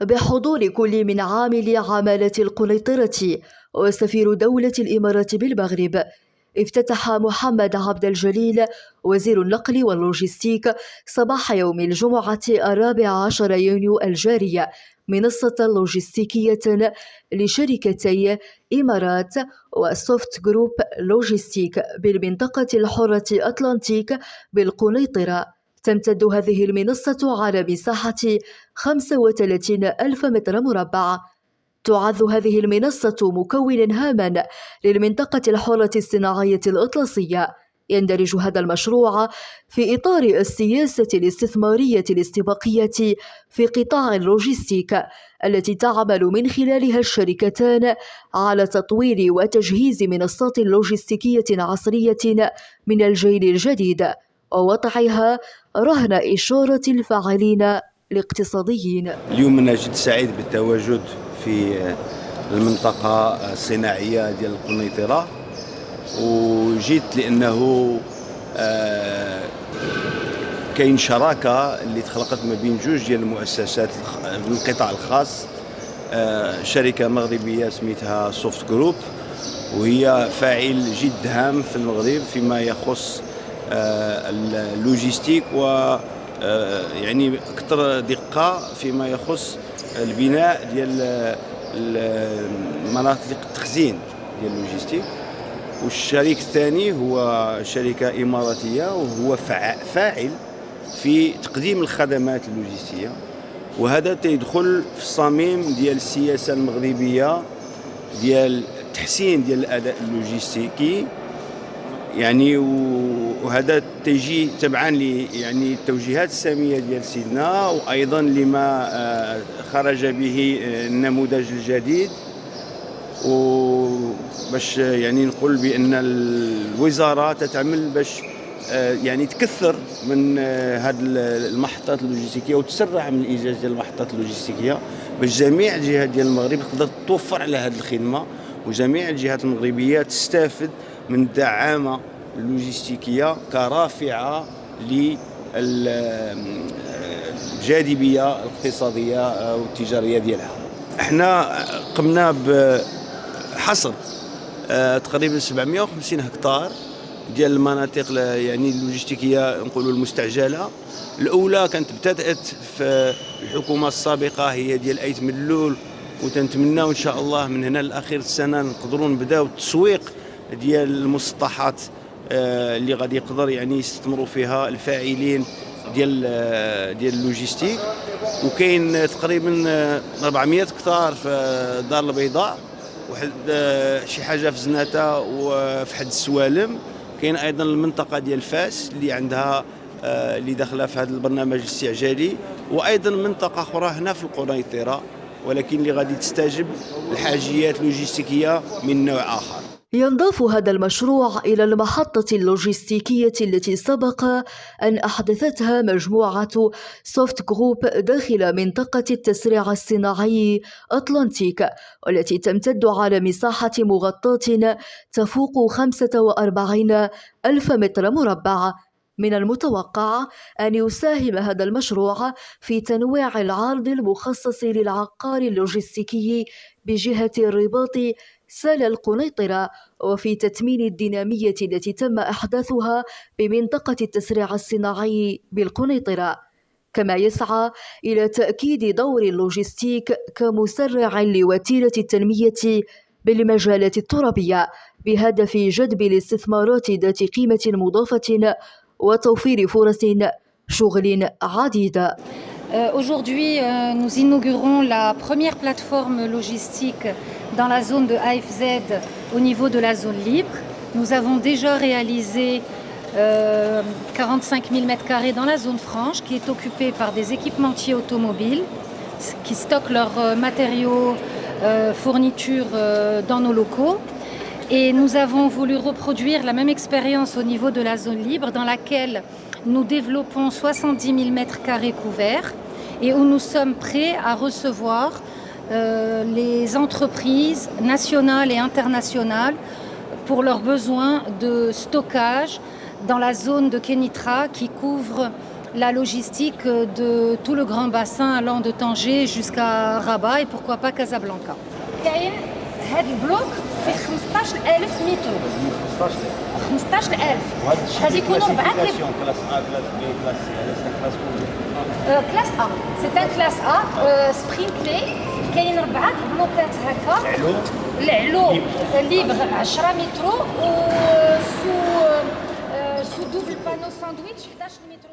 بحضور كل من عامل عمالة القنيطرة وسفير دولة الإمارات بالمغرب. افتتح محمد عبد الجليل وزير النقل واللوجستيك صباح يوم الجمعة 14 يونيو الجاري منصة لوجستيكية لشركتي إمارات وسوفت جروب لوجستيك بالمنطقة الحرة أطلنطيك بالقنيطرة. تمتد هذه المنصة على مساحة 35 ألف متر مربع. تعد هذه المنصة مكوناً هاماً للمنطقة الحرة الصناعية الأطلسية. يندرج هذا المشروع في إطار السياسة الاستثمارية الاستباقية في قطاع اللوجستيك التي تعمل من خلالها الشركتان على تطوير وتجهيز منصات لوجستيكية عصرية من الجيل الجديد ووضعها رهن إشارة الفاعلين الاقتصاديين. اليوم أنا جد سعيد بالتواجد في المنطقة الصناعية ديال القنيطرة، وجيت لأنه كاين شراكة اللي تخلقت ما بين جوج ديال المؤسسات من القطاع الخاص، شركة مغربية سميتها سوفت جروب، وهي فاعل جد هام في المغرب فيما يخص اللوجستيك و يعني أكثر دقة فيما يخص البناء ديال مناطق التخزين ديال اللوجستيك. والشريك الثاني هو شركة إماراتية وهو فاعل في تقديم الخدمات اللوجستية، وهذا تيدخل في الصميم ديال السياسة المغربية ديال التحسين ديال الأداء اللوجستيكي، يعني وهذا تيجي تبعا يعني التوجيهات السامية ديال سيدنا، وأيضا لما خرج به النموذج الجديد، وباش يعني نقول بأن الوزارة تتعمل باش يعني تكثر من هذه المحطات اللوجستيكية وتسرع من الإنجاز ديال المحطات اللوجستيكية باش جميع الجهات ديال المغرب تقدر توفر على هذه الخدمة، وجميع الجهات المغربية تستافد من الدعامة اللوجستيكية كرافعة للجاذبية الاقتصادية والتجارية ديالها. احنا قمنا بحصر تقريبا 750 هكتار ديال المناطق يعني اللوجستيكية نقولوا المستعجلة. الأولى كانت ابتدأت في الحكومة السابقة هي ديال أيت ملول، وتنتمناو إن شاء الله من هنا لآخر السنة نقدروا نبداو التسويق ديال المسطحات اللي غادي يقدر يعني يستثمروا فيها الفاعلين ديال اللوجستيك. وكاين تقريبا 400 هكتار في الدار البيضاء، واحد شي حاجه في زناتة وفي حد السوالم. كاين ايضا المنطقه ديال فاس اللي عندها اللي داخله في هذا البرنامج الاستعجالي، وايضا منطقه اخرى هنا في القنيطره ولكن اللي غادي تستجب الحاجيات اللوجستيكيه من نوع اخر. ينضاف هذا المشروع إلى المحطة اللوجستيكية التي سبق أن أحدثتها مجموعة سوفت جروب داخل منطقة التسريع الصناعي أطلنطيك، والتي تمتد على مساحة مغطاة تفوق 45 ألف متر مربع. من المتوقع أن يساهم هذا المشروع في تنويع العرض المخصص للعقار اللوجستيكي بجهة الرباط سال القنيطرة، وفي تتمين الدينامية التي تم إحداثها بمنطقة التسريع الصناعي بالقنيطرة، كما يسعى إلى تأكيد دور اللوجستيك كمسرع لوتيرة التنمية بالمجالات الترابية بهدف جذب الاستثمارات ذات قيمة مضافة وتوفير فرص شغل عديدة. Aujourd'hui, nous inaugurons la première plateforme logistique dans la zone de AFZ au niveau de la zone libre. Nous avons déjà réalisé 45 000 m² dans la zone franche qui est occupée par des équipementiers automobiles qui stockent leurs matériaux, fournitures dans nos locaux. Et nous avons voulu reproduire la même expérience au niveau de la zone libre dans laquelle nous développons 70 000 m² couverts et où nous sommes prêts à recevoir les entreprises nationales et internationales pour leurs besoins de stockage dans la zone de Kénitra qui couvre la logistique de tout le grand bassin allant de Tanger jusqu'à Rabat et pourquoi pas Casablanca. كاين هذا البلوك فيه 15000 متر. 15000 غادي يكونوا 4 كلاس A كلاس B كلاس C كلاس A. C'est un classe A sprinkler. كاين 4 بلوكات هكا. العلو ليبر 10 متر و سو دوبل بانو ساندويتش 11 متر.